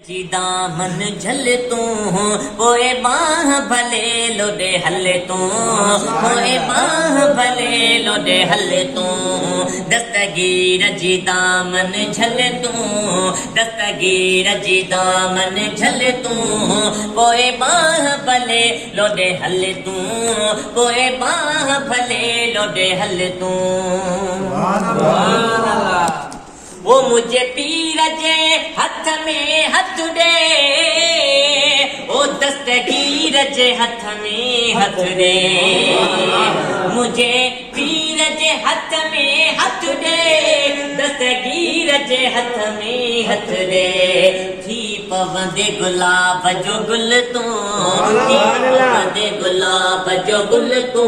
جی دامن جھل تو پوئے باہ بھلے لوڈے ہل تو پوئے باہ بھلے لوڈے ہل تو دستگیر جی دامن جھل تو دستگیر جی دامن جھل تو پوئے باہ بھلے لوڈے ہل تو پوئے باہ بھلے لوڈے ہل تو وہ مجھے پیر جے ہاتھ میں ہاتھ دے وہ دستگیر جے ہاتھ میں ہاتھ دے مجھے پیر جے ہاتھ میں ہاتھ دے دستگیر جے ہاتھ میں ہاتھ دے تھی پوندے گلاب جو گل تو تھی پوندے گلاب جو گل تو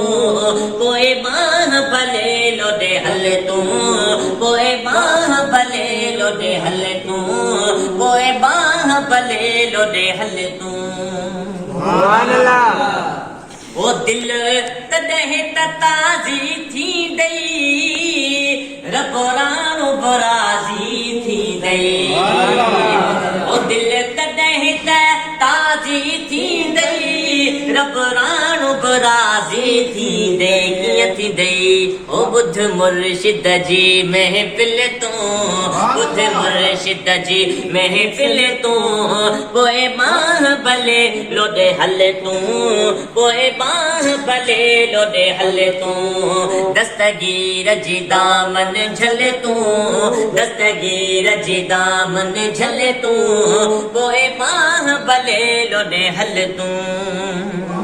کوئی باہ بھلے لوڈے ہل تو کوئی باہ بھلے لوڈے ہل تو کوئی باہ بھلے لوڈے ہل تو سبحان اللہ وہ دل تدہ تازی تھی دئی رب رانو برازی تھی دئی وہ دل تدہ تازی تھی دئی رب رانو برازی تھی دئی کیاں تھی دئی او بدھ مرشد جی محفل تو بدھ مرشد جی محفل تو کوئی باہ بھلے لوڈے ہل تو کوئی باہ بھلے لوڈے ہل تو دستگیر جی دامن جھل تو دستگیر جی دامن جھل تو کوئی باہ بھلے لوڈے ہل تو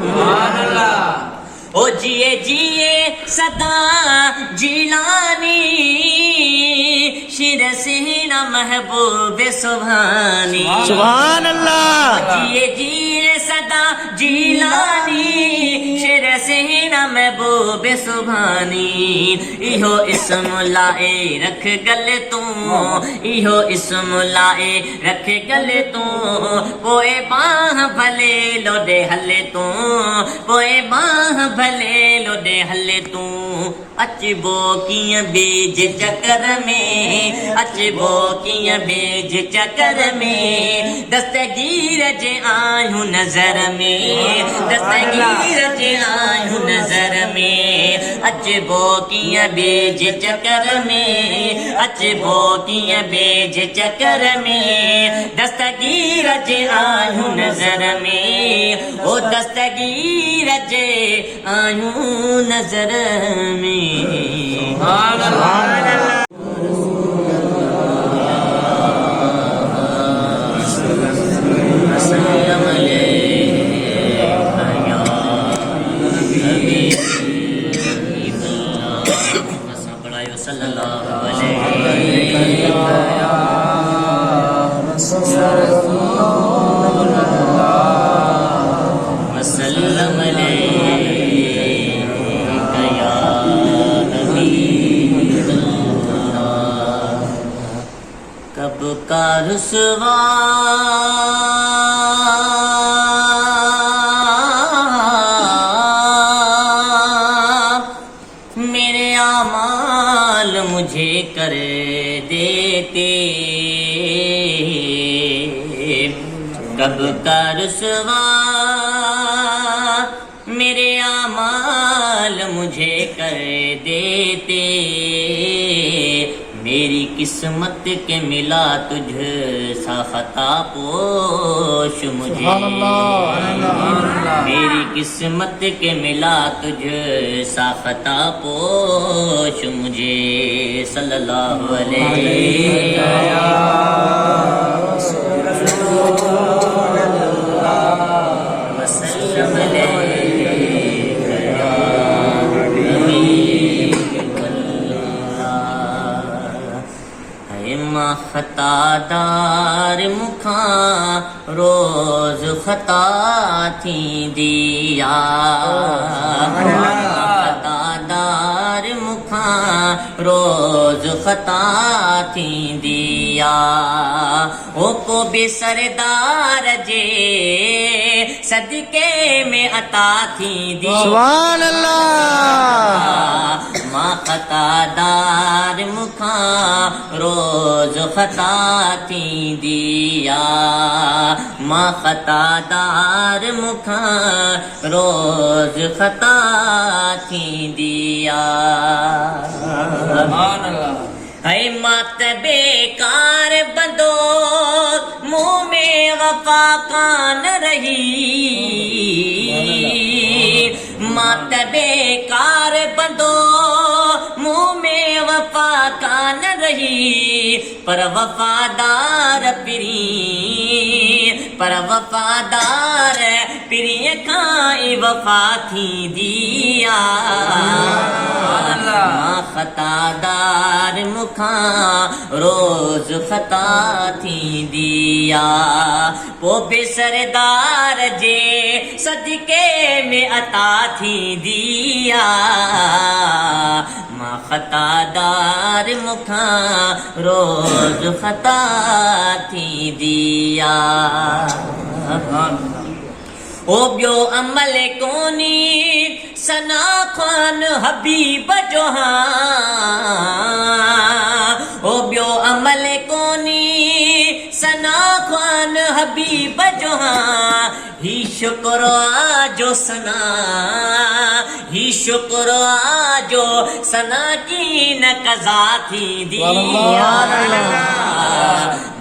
سبحان اللہ او جیے جیے صدا جیلانی شیر سینہ محبوب سبحانی سبحان اللہ جیے جیے صدا جیلانی شیر سینہ محبوب سبحانی ایہو اسم لائے رکھ گل تو ایہو اسم لائے رکھ گل تو پوئے باہ بھلے لوڈے ہل تو پوئے باہ بھلے لوڈے ہل تو اچبو کیاں بیج چکر میں اچبو کیاں بیج چکر میں دستگیر جے آیوں نظر میں دستگیر جے آیوں نظر میں اچبو کیاں بیج چکر میں اچبو کیاں بیج چکر میں دستگیر جے آیوں نظر میں او دستگیر جے آیوں نظر میں سبحان اللہ کب کا رسوا میرے اعمال مجھے کر دیتے کب کا رسوا میرے اعمال مجھے کر دیتے میری قسمت کے ملا تجھ سا خطا پوش مجھے میری قسمت کے ملا تجھ سا خطا پوش مجھے صلی اللہ علیہ وسلم خطا دار مکھاں روز خطا تھی دیا خطا دار مکھاں روز خطا تھی دیا او کو بھی سردار جے صدقے میں عطا تھی دیا سبحان اللہ मां खतादार मुखां रोज़ खता थींदी आहे मां खतादार मुखां रोज़ खता थींदी आहे है मां त बेकार बंदो मुंह में वफा कान रही मां त बेकार बंदो मुंह में वफा कान रही पर वफादार पिरीअ खां ई वफा थींदी आहे मां खतादार मुखां रोज़ खता थींदी आहे पोइ बि सरदार जे सदके में अता थींदी आहे मां खतादार मुखां रोज़ खता थींदी आहे ओ ॿियो अमल कोनी सना ख़ान हबीब जो ओ ॿियो अमल कोनी सना ख़ान हबीब जो ही शुक्र आजो सना ही शुक्र आजो सना की न कज़ा थींदी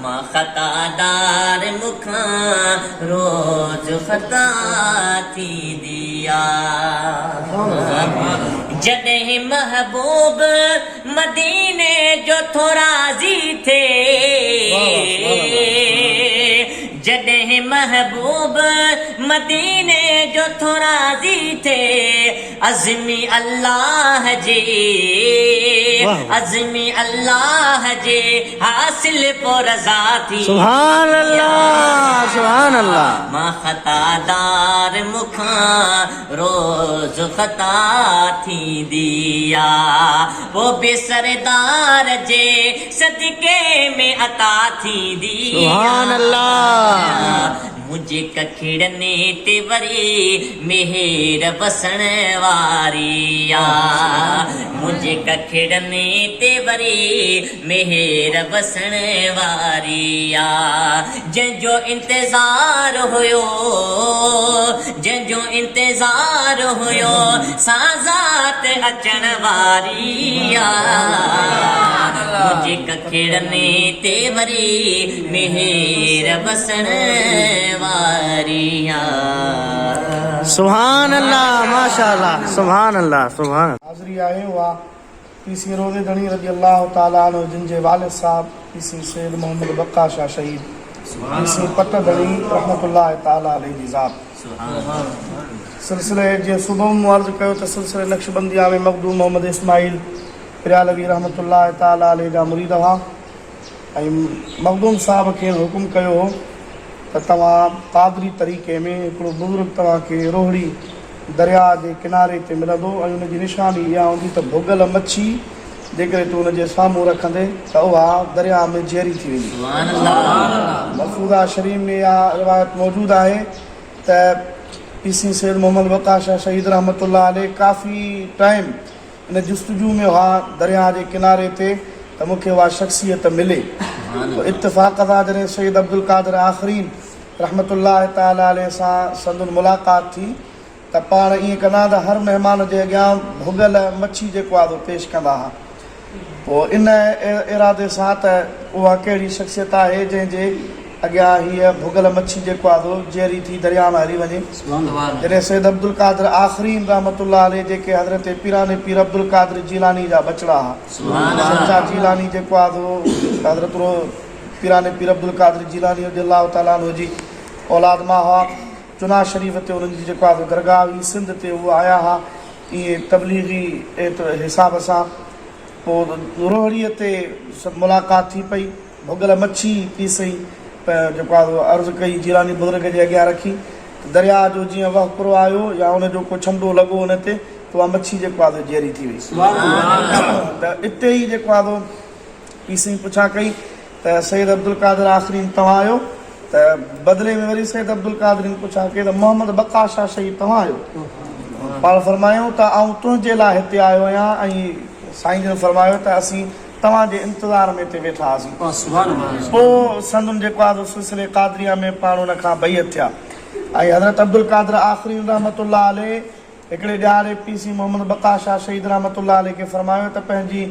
मां खतादार मुखां रोज़ खता थींदी आहे जॾहिं महबूब मदीने जो थो राज़ी थे जॾहिं महबूब मदीने जो थो राज़ी थे अज़मी अल्लाह जे हासिल पोइ रज़ा थी सुभान अल्लाह मां खतादार मुखां रोज़ खता थींदी आहे पोइ बि सरदार जे सदके में अता थींदी सुभान अल्लाह मुंहिंजे कखिड़ने ते वरी मेहर वसण वारी आहे मुंहिंजे कखिड़ने ते वरी मेहर वसण वारी आहे जंहिंजो इंतज़ार हुयो साज़ात अचण वारी आहे मुंहिंजे कखिड़ने ते वरी मेहर वसण वारी आहे सुभान अल्लाह माशाअल्लाह सुभान अल्लाह सुभान हाज़िरी आहे उहा पीसी रोज़े धणी रज़ी अल्लाह ताला अन्हु जिन जे वालिद साहब पीसी सैयद मोहम्मद बक्का शाह शहीद पीसी पट धणी रहमतुल्लाह ताला अलैहि जी ज़ात सिलसिले जे सुबह में अर्ज़ कयो त सिलसिले नक्शबंदिया में मखदूम मोहम्मद इस्माइल प्रियालवी रहमतुल्लाह ताला अलैहि जा मुरीद हुआ ऐं मखदूम साहब खे हुकुम कयो हो त तव्हां कादरी तरीक़े में हिकिड़ो बुज़ुर्ग तव्हांखे रोहड़ी दरिया जे किनारे ते मिलंदो ऐं हुनजी निशानी इहा हूंदी त भुॻल मच्छी जेकॾहिं तूं हुनजे साम्हूं रखंदे त उहा दरिया में ज़हरी थी वेंदी मफ़ूदा शरीफ़ में इहा रिवायत मौजूदु आहे त पीसी सैयद मोहम्मद बक्का शाह शहीद रहमतुल्लाह अलैह काफ़ी टाइम इन जुस्तजू में हुआ दरिया जे किनारे ते त मूंखे उहा शख़्सियत मिले इत्तिफ़ाक़ सां जॾहिं सैयद अब्दुल कादिर आख़रीन रहमतुल्लाह ताला अलैह सां संदुन मुलाक़ात थी त पाण ईअं कंदा त हर महिमान जे अॻियां भुॻल मच्छी जेको आहे पेश कंदा हुआ पोइ इन इरादे सां त उहा कहिड़ी शख़्सियत आहे जंहिंजे अॻियां हीअ भुॻल मच्छी जेको आहे ज़हरी थी दरिया में हली वञे जॾहिं सैयद अब्दुल कादिर आख़रीन रहमतुल्लाह अलैह जेके हज़रत पीराने पीर अब्दुल कादिर जीलानी जा बचड़ा हुआ सच्चा जीलानी जेको आहे हज़रत पीराने पीर अब्दुल कादिर जीलानी रज़ियल्लाहु ताला अन्हु जी औलाद मां हुआ चुनाव शरीफ़ ते उन्हनि जी जेको आहे दरगाह हुई सिंध ते उहे आया हुआ ईअं तबलीगी हिसाब सां पोइ रोहड़ीअ ते मुलाक़ात थी पई भुॻल मच्छी पीसई जेको आहे अर्ज़ु कई जीलानी बुज़ुर्ग जे अॻियां रखी दरिया जो जीअं वहकिरो आयो या हुनजो को छंडो लॻो हुन ते त उहा मच्छी जेको आहे ज़हरी थी वई त इते ई जेको आहे पीसी पुछा कई त सैयद अब्दुल कादिर आख़रीन तव्हां आहियो त बदिले में वरी सैयद अब्दुल कादिर पुछा कई त मोहम्मद बक्का शाह शहीद तव्हां आहियो पाण फरमायूं त आउं तुंहिंजे लाइ हिते आयो आहियां ऐं साईं जन फरमायो त असीं तव्हांजे इंतज़ार में हिते वेठा हुआसीं। पोइ संदुनि जेको आहे सिलसिले क़ादरिया में पाण हुन खां बैत थिया ऐं हज़रत अब्दुल कादर आख़िरी रहमतुल्लाह अलैह हिकिड़े ॼाणे पीसी मोहम्मद बका शाह शहीद रहमतुल्लाह अलैह खे फरमायो त पंहिंजी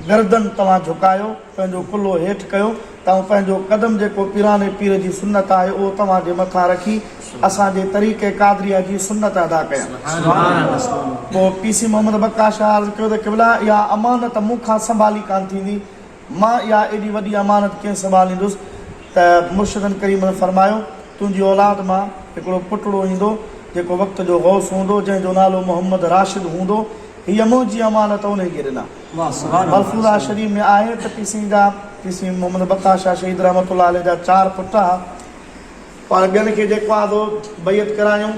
गर्दन तव्हां झुकायो, पंहिंजो कुल्लो हेठि कयो, तव्हां पंहिंजो कदम जेको पीराने पीर जी सुन्नत आहे उहो तव्हांजे मथां रखी असांजे तरीक़े क़ादरिया जी सुन्नत अदा कया। पोइ पीसी मोहम्मद बका शाह अर्ज़ु कयो त क़िबला इहा अमानत मूंखां संभाली कान थींदी, मां इहा एॾी वॾी अमानत कीअं संभालींदुसि। त मुर्शिदनि करीमनि फरमायो तुंहिंजी औलाद मां हिकिड़ो पुटड़ो ईंदो जेको वक़्त जो गौस हूंदो, जंहिंजो नालो मोहम्मद राशिद हूंदो, हीअ मुंहिंजी अमानत उनखे ॾिना। मलफूज़ा शरीफ़ में आहे त पीसी मोहम्मद बका शाह शहीद रहमतुल्लाह अलैह जा 4 पुट हुआ। पाण ॿियनि खे जेको आहे बैत करायूं,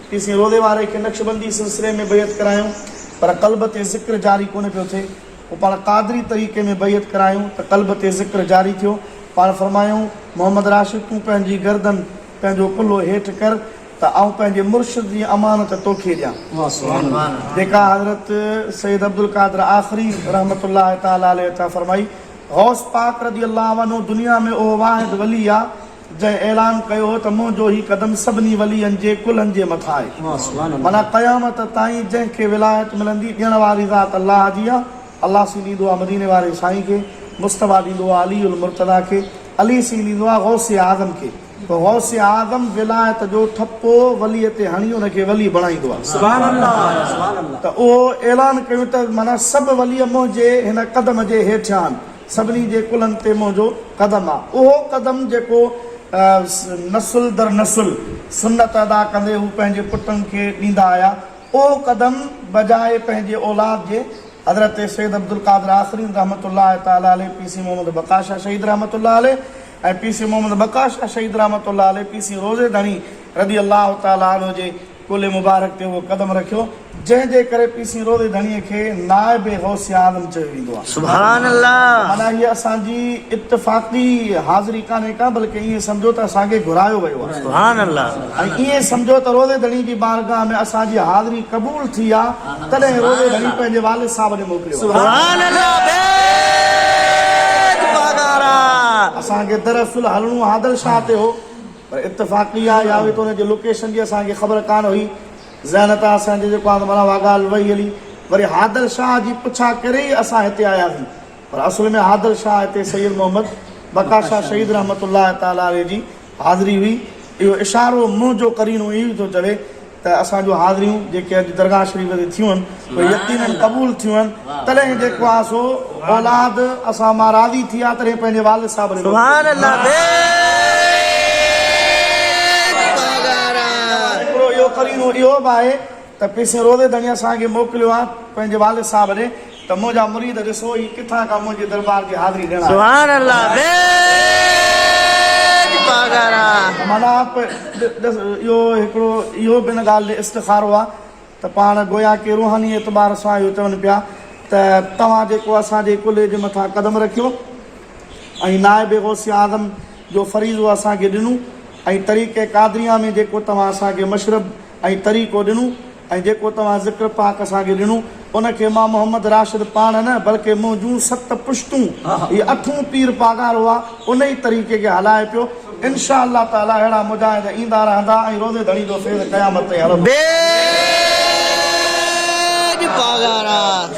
पीसी रोज़े वारे खे नक्शबंदी सिलसिले में बैत करायूं, पर क़ल्ब ते ज़िक्र जारी कोन पियो थिए। पोइ पाण क़ादरी तरीक़े में बैत करायूं त क़ल्ब ते ज़िक्र जारी थियो। पाण फरमायूं मोहम्मद राशिद तूं पंहिंजी गर्दन पंहिंजो कुल्लो हेठि कर त आउं पंहिंजे मुर्शिद जी अमानत तोखे ॾियां, जेका हज़रत सैयद अब्दुल कादर आख़िरी रहमतुल्लाह ताला अलैह अता फरमाई। गौस पाक रज़ी अल्लाह अन्हु दुनिया में उहो वाहिद वली आहे जंहिं ऐलान कयो त मुंहिंजो ही कदम सभिनी वलीअनि जे कुलनि जे मथां आहे। माना क़यामत ताईं जंहिंखे विलायत मिलंदी ॾियण वारी ज़ात अल्लाह जी आहे। अल्लाह सी ॾींदो आहे मदीने वारे साईं खे, मुस्तफ़ा ॾींदो आहे अली उल मुर्तदा खे, अली सी ॾींदो आहे गौस आज़म खे। तो गौस आज़म विलायत जो ठप्पो वलीअ ते हणी हुनखे वली बणाईंदो आहे। त उहो ऐलान कयूं त माना सभु वलीअ मुंहिंजे हिन कदम जे हेठियां आहिनि, सभिनी जे कुलनि ते मुंहिंजो कदम आहे। उहो कदम जेको नसुल दर नसुल सुन्नत अदा कंदे हू पंहिंजे पुटनि खे ॾींदा आया, उहो कदम बजाए पंहिंजे औलाद जे हज़रत सैयद अब्दुल कादर आख़िरी रहमतुल्लाह ताला अलैह पीसी मोहम्मद बका शाह शहीद रहमतुल्लाह अलैह ऐं पीसी मोहम्मद बका शाह शहीद रहमतुल्लाह अलैह पीसी रोज़े धणी रज़ी अल्लाह ताला अन्हु जे कुल्ले मुबारक ते उहो कदम रखियो, जंहिंजे करे पीसी रोज़े धणीअ खे नाइब गौस आज़म चयो वेंदो आहे। सुभान अल्लाह। माना हीअ असांजी इत्तफ़ाक़ी हाज़िरी कान्हे का, बल्कि ईअं सम्झो त असांखे घुरायो वियो आहे। सुभान अल्लाह। ऐं ईअं सम्झो त रोज़े धणी जी बारगाह में असांजी हाज़िरी क़बूल थी आहे, तॾहिं रोज़े धणी पंहिंजे वालिद साहब ॾे मोकिलियो। सुभान अल्लाह। असांखे दरअसल हलणो आदिल शाह ते हो, पर इत्तफ़ाक़ी आहे या त हुनजी लोकेशन जी असांखे ख़बर कान हुई, ज़हन तां असांजे जेको आहे माना उहा ॻाल्हि वई हली। वरी हादिल शाह जी पुछा करे ई असां हिते आयासीं, पर असुल में हादिल शाह हिते सैयद मोहम्मद बका शाह शहीद रहमतुल्लाह ताला अलैह जी हाज़िरी हुई। इहो इशारो मुंहिंजो करीनो ई थो चवे त असांजो हाज़िरियूं जेके अॼु दरगाह शरीफ़ ते थियूं आहिनि उहे यकीनन क़बूल थियूं आहिनि, तॾहिं जेको आहे सो औलाद असां मां राज़ी थी आहे, तॾहिं पंहिंजे वालिद साहब ॾे। सुभान अल्लाह। हिकिड़ो इहो करीनो इहो बि आहे त पीसी रोज़े धणी असांखे मोकिलियो आहे पंहिंजे वालिद साहब ॾे त मुंहिंजा मुरीद ॾिसो ही किथां खां मुंहिंजे दरबार जी हाज़िरी ॾियण। सुभान अल्लाह। माना इहो हिकिड़ो इहो बि हिन ॻाल्हि ॾे इस्तिखारो आहे त पाण गोया के रूहानी एतबार सां इहो चवनि पिया त तव्हां जेको असांजे कुल्ले जे मथां कदम रखियो ऐं नाइब गौस आज़म जो फरीज़ो असांखे ॾिनो ऐं तरीक़े क़ादरिया में जेको तव्हां असांखे मशरब ऐं तरीक़ो ॾिनो ऐं जेको तव्हां ज़िक्र पाक असांखे ॾिनो उनखे मां मोहम्मद राशिद पाण न बल्कि मुंहिंजूं 7 पुश्तूं इहे 8 पीर पागार हुआ उन ई तरीक़े खे हलाए पियो। इंशा अल्लाह ताला अहिड़ा मुजाहिद ईंदा रहंदा ऐं रोज़े धणी जो फैज़ क़यामत ते हलंदो।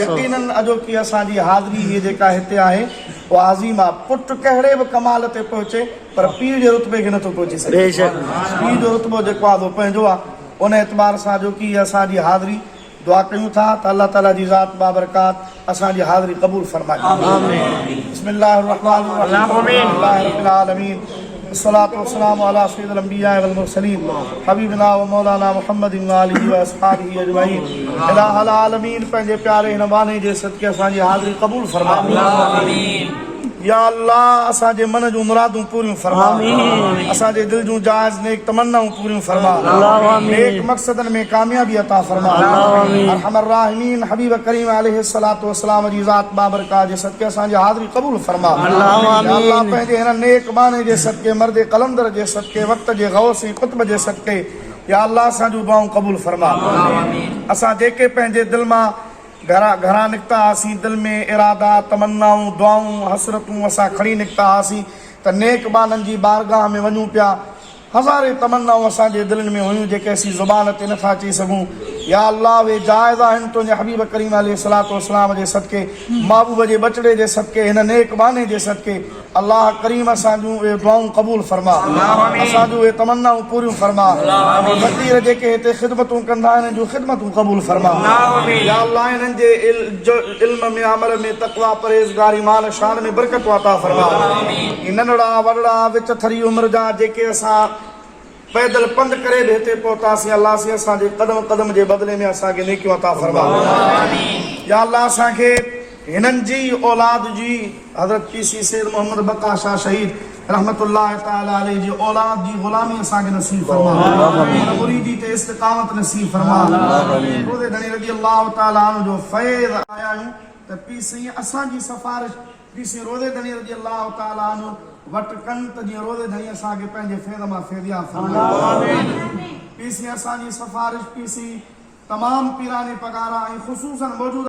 यकीनन अॼोकी असांजी हाज़िरी हीअ जेका हिते आहे उहा अज़ीम आहे। पुट कहिड़े बि कमाल ते पहुचे पर पीर जे रुतबे खे नथो पहुची सघे। पीर जो रुतबो जेको आहे उहो पंहिंजो आहे, उन एतबार सां जो की असांजी हाज़िरी दुआ कयूं था त अल्लाह ताला जी ज़ात बाबरकात असांजी हाज़िरी क़बूल फरमाए। बिस्मिल्लाहिर रहमानिर रहीम आमीन। अस्सलातु वस्सलामु अला सय्यिदिल अंबिया वल मुरसलीन हबीबना व मौलाना मुहम्मदिन व आलिहि व अस्हाबिहि अजमईन। इलाहुल आलमीन पंहिंजे प्यारे हिन बाने जे सदके असांजी हाज़िरी क़बूल फरमाए। या अल्लाह असांजे मन जूं मुरादूं पूरियूं फरमा, असांजे दिल जूं जाइज़ नेक तमन्नाऊं पूरियूं फरमा, नेक मक़सदनि में कामयाबी अता फरमा। अरहमर राहिमीन हबीब करीम अलैहिस्सलातु वस्सलाम जी ज़ात बाबरकात जे सदके असांजी हाज़िरी क़बूल फरमा। अल्लाह पंहिंजे हिन नेक बाने जे सदके मर्द कलंदर जे सदके वक़्त जे गौस ऐं कुतुब जे सदके या अल्लाह असांजूं दुआऊं क़बूल फरमा। असां जेके पंहिंजे दिलि मां घरां निकिता हुआसीं, दिलि में इरादा, तमन्नाऊं, दुआऊं, हसरतूं असां खणी निकिता हुआसीं त नेक बाननि जी बारगाह में वञूं पिया। हज़ारे तमन्नाऊं असांजे दिलनि में हुयूं जेके असीं ज़ुबान ते नथा चई सघूं। या अल्लाह वे जाइज़ आहिनि तुंहिंजे हबीब करीम अलैहिस्सलातु वस्सलाम जे सदके, महबूब जे बचड़े जे सदके, हिन नेक बाने जे सदके अल्लाह करीम असांजूं उहे दुआऊं क़बूल फरमा, असांजूं उहे तमन्नाऊं पूरियूं फरमा। फ़क़ीर जेके हिते ख़िदमतूं कंदा आहिनि जूं ख़िदमतूं क़बूल फरमा। या अल्लाह इन्हनि जे इल्म में, अमल में, तक़वा, परहेज़गारी, माल शान में बरकत अता फरमा। नंढड़ा वॾड़ा विच थरी उमिरि जा जेके असां पैदल पंध करे बि हिते पहुतासीं, अल्लाह से असांजे क़दम क़दम जे बदिले में असांखे नेकियूं अता फरमा। या अल्लाह असांखे हिननि जी औलाद जी हज़रत पीसी सैयद मोहम्मद बका शाह शहीद रहमतुल्लाह ताला अलैहि जी औलाद जी ग़ुलामी असांखे नसीब फरमा, मुरीदी ते इस्तिक़ामत नसीब फरमा। रोज़े धणी रज़ी अल्लाह ताला अन्हु जो फैज़ आया आहियूं त पीसी असांजी सिफ़ारिश पीसी रोज़े धणी रज़ी अल्लाह ताला अन्हु वट कनि त जीअं रोज़े धणी असांखे पंहिंजे फैज़ मां फैज़िया फरमा। पीसी असांजी सिफ़ारिश पीसी तमाम पीराने पगारा ऐं ख़ुसूसन मौजूदा